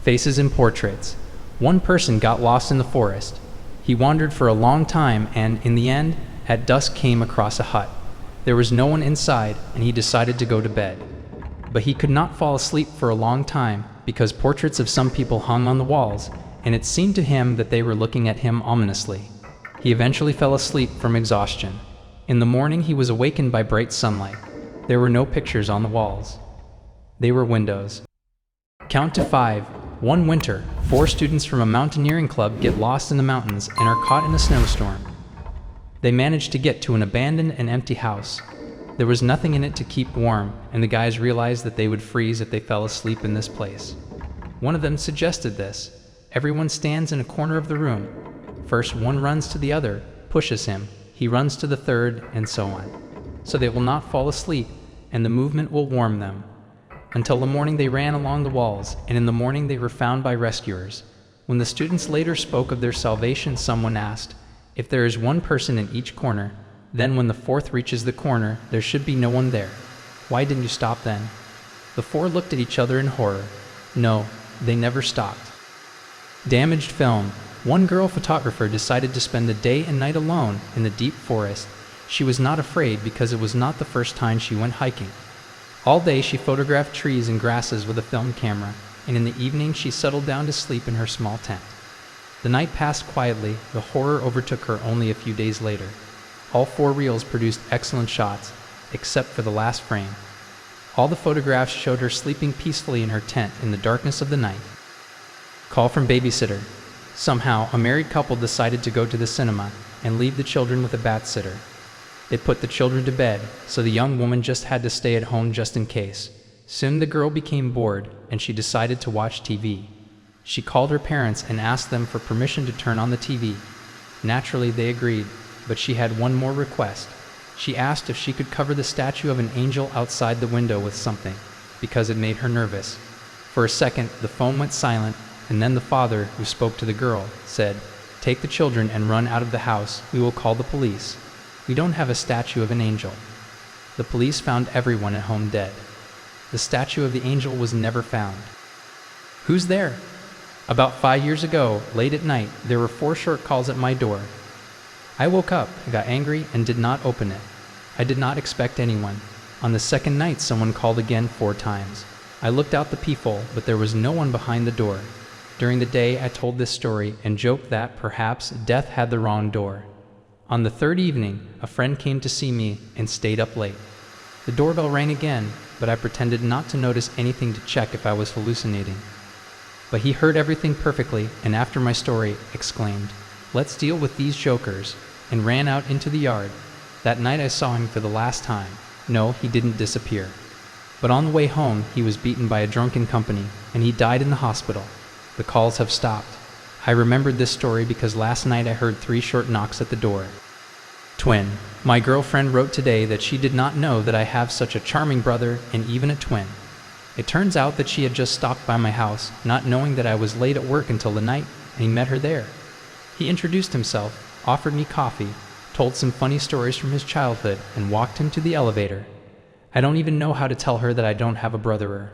Faces and portraits. One person got lost in the forest. He wandered for a long time and, in the end, at dusk came across a hut. There was no one inside, and he decided to go to bed. But he could not fall asleep for a long time because portraits of some people hung on the walls, and it seemed to him that they were looking at him ominously. He eventually fell asleep from exhaustion. In the morning, he was awakened by bright sunlight. There were no pictures on the walls. They were windows. Count to 5. One winter, 4 students from a mountaineering club get lost in the mountains and are caught in a snowstorm. They manage to get to an abandoned and empty house. There was nothing in it to keep warm, and the guys realized that they would freeze if they fell asleep in this place. One of them suggested this. Everyone stands in a corner of the room. First one runs to the other, pushes him, he runs to the third, and so on. So they will not fall asleep, and the movement will warm them. Until the morning they ran along the walls, and in the morning they were found by rescuers. When the students later spoke of their salvation, someone asked, "If there is one person in each corner, then when the 4th reaches the corner, there should be no one there. Why didn't you stop then?" The 4 looked at each other in horror. No, they never stopped. Damaged film. One girl photographer decided to spend the day and night alone in the deep forest. She was not afraid because it was not the first time she went hiking. All day she photographed trees and grasses with a film camera, and in the evening she settled down to sleep in her small tent. The night passed quietly. The horror overtook her only a few days later. All 4 reels produced excellent shots, except for the last frame. All the photographs showed her sleeping peacefully in her tent in the darkness of the night. Call from babysitter. Somehow, a married couple decided to go to the cinema and leave the children with a babysitter. They put the children to bed, so the young woman just had to stay at home just in case. Soon the girl became bored, and she decided to watch TV. She called her parents and asked them for permission to turn on the TV. Naturally, they agreed, but she had one more request. She asked if she could cover the statue of an angel outside the window with something, because it made her nervous. For a second, the phone went silent, and then the father, who spoke to the girl, said, "Take the children and run out of the house. We will call the police. We don't have a statue of an angel." The police found everyone at home dead. The statue of the angel was never found. Who's there? About 5 years ago, late at night, there were 4 short calls at my door. I woke up, got angry, and did not open it. I did not expect anyone. On the second night, someone called again 4 times. I looked out the peephole, but there was no one behind the door. During the day, I told this story and joked that perhaps death had the wrong door. On the 3rd evening, a friend came to see me and stayed up late. The doorbell rang again, but I pretended not to notice anything to check if I was hallucinating. But he heard everything perfectly, and after my story, exclaimed, "Let's deal with these jokers," and ran out into the yard. That night I saw him for the last time. No, he didn't disappear. But on the way home, he was beaten by a drunken company, and he died in the hospital. The calls have stopped. I remembered this story because last night I heard 3 short knocks at the door. Twin. My girlfriend wrote today that she did not know that I have such a charming brother and even a twin. It turns out that she had just stopped by my house, not knowing that I was late at work until the night, and he met her there. He introduced himself, offered me coffee, told some funny stories from his childhood, and walked him to the elevator. I don't even know how to tell her that I don't have a brother.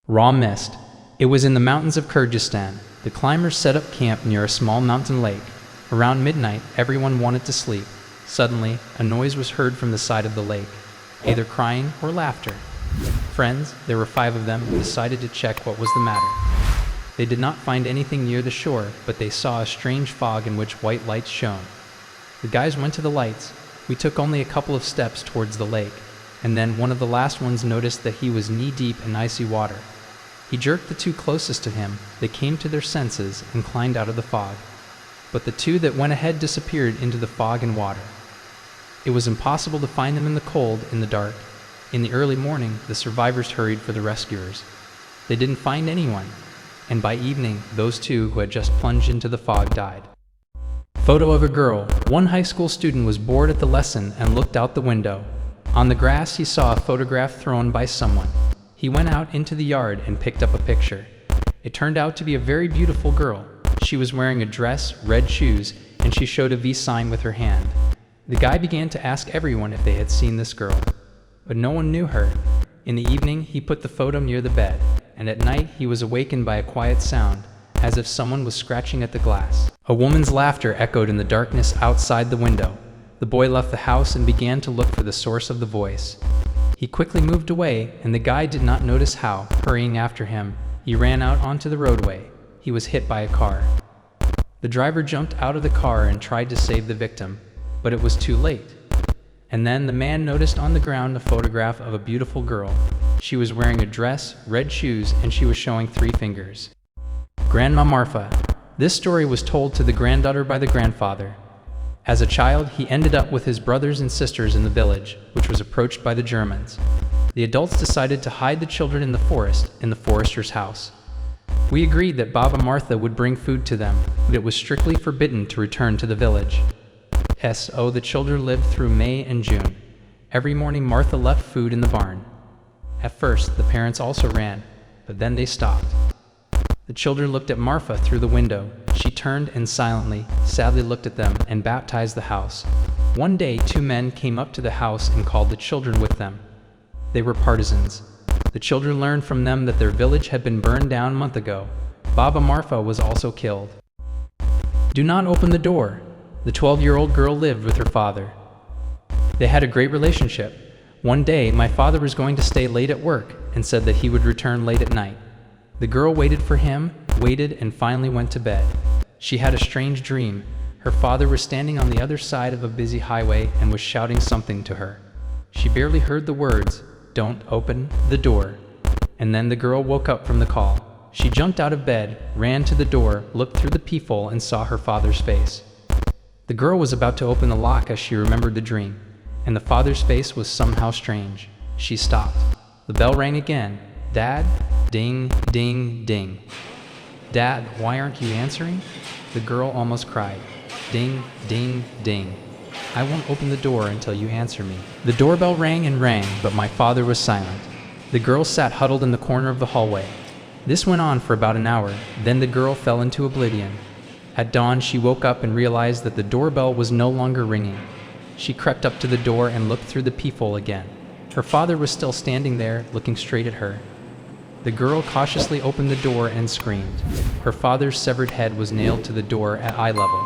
Raw mist. It was in the mountains of Kyrgyzstan. The climbers set up camp near a small mountain lake. Around midnight, everyone wanted to sleep. Suddenly, a noise was heard from the side of the lake, either crying or laughter. Friends, there were 5 of them, decided to check what was the matter. They did not find anything near the shore, but they saw a strange fog in which white lights shone. The guys went to the lights. We took only a couple of steps towards the lake, and then one of the last ones noticed that he was knee-deep in icy water. He jerked the 2 closest to him. They came to their senses and climbed out of the fog. But the 2 that went ahead disappeared into the fog and water. It was impossible to find them in the cold, in the dark. In the early morning, the survivors hurried for the rescuers. They didn't find anyone, and by evening, those 2 who had just plunged into the fog died. Photo of a girl. One high school student was bored at the lesson and looked out the window. On the grass, he saw a photograph thrown by someone. He went out into the yard and picked up a picture. It turned out to be a very beautiful girl. She was wearing a dress, red shoes, and she showed a V sign with her hand. The guy began to ask everyone if they had seen this girl, but no one knew her. In the evening, he put the photo near the bed. and at night he was awakened by a quiet sound, as if someone was scratching at the glass. A woman's laughter echoed in the darkness outside the window. The boy left the house and began to look for the source of the voice. He quickly moved away, and the guy did not notice how, hurrying after him, he ran out onto the roadway. He was hit by a car. The driver jumped out of the car and tried to save the victim, but it was too late. And then the man noticed on the ground a photograph of a beautiful girl. She was wearing a dress, red shoes, and she was showing 3 fingers. Grandma Marfa. This story was told to the granddaughter by the grandfather. As a child, he ended up with his brothers and sisters in the village, which was approached by the Germans. The adults decided to hide the children in the forest, in the forester's house. We agreed that Baba Martha would bring food to them, but it was strictly forbidden to return to the village. So the children lived through May and June. Every morning Martha left food in the barn. At first, the parents also ran, but then they stopped. The children looked at Martha through the window. She turned and silently, sadly looked at them and baptized the house. One day, 2 men came up to the house and called the children with them. They were partisans. The children learned from them that their village had been burned down a month ago. Baba Marfa was also killed. Do not open the door. The 12-year-old girl lived with her father. They had a great relationship. One day, my father was going to stay late at work and said that he would return late at night. The girl waited for him, waited, and finally went to bed. She had a strange dream. Her father was standing on the other side of a busy highway and was shouting something to her. She barely heard the words, "Don't open the door." And then the girl woke up from the call. She jumped out of bed, ran to the door, looked through the peephole, and saw her father's face. The girl was about to open the lock as she remembered the dream, and the father's face was somehow strange. She stopped. The bell rang again. "Dad?" Ding, ding, ding. "Dad, why aren't you answering?" The girl almost cried. Ding, ding, ding. "I won't open the door until you answer me." The doorbell rang and rang, but my father was silent. The girl sat huddled in the corner of the hallway. This went on for about an hour, then the girl fell into oblivion. At dawn, she woke up and realized that the doorbell was no longer ringing. She crept up to the door and looked through the peephole again. Her father was still standing there, looking straight at her. The girl cautiously opened the door and screamed. Her father's severed head was nailed to the door at eye level.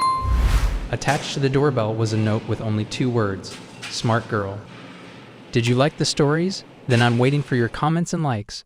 Attached to the doorbell was a note with only 2 words, "Smart girl." Did you like the stories? Then I'm waiting for your comments and likes.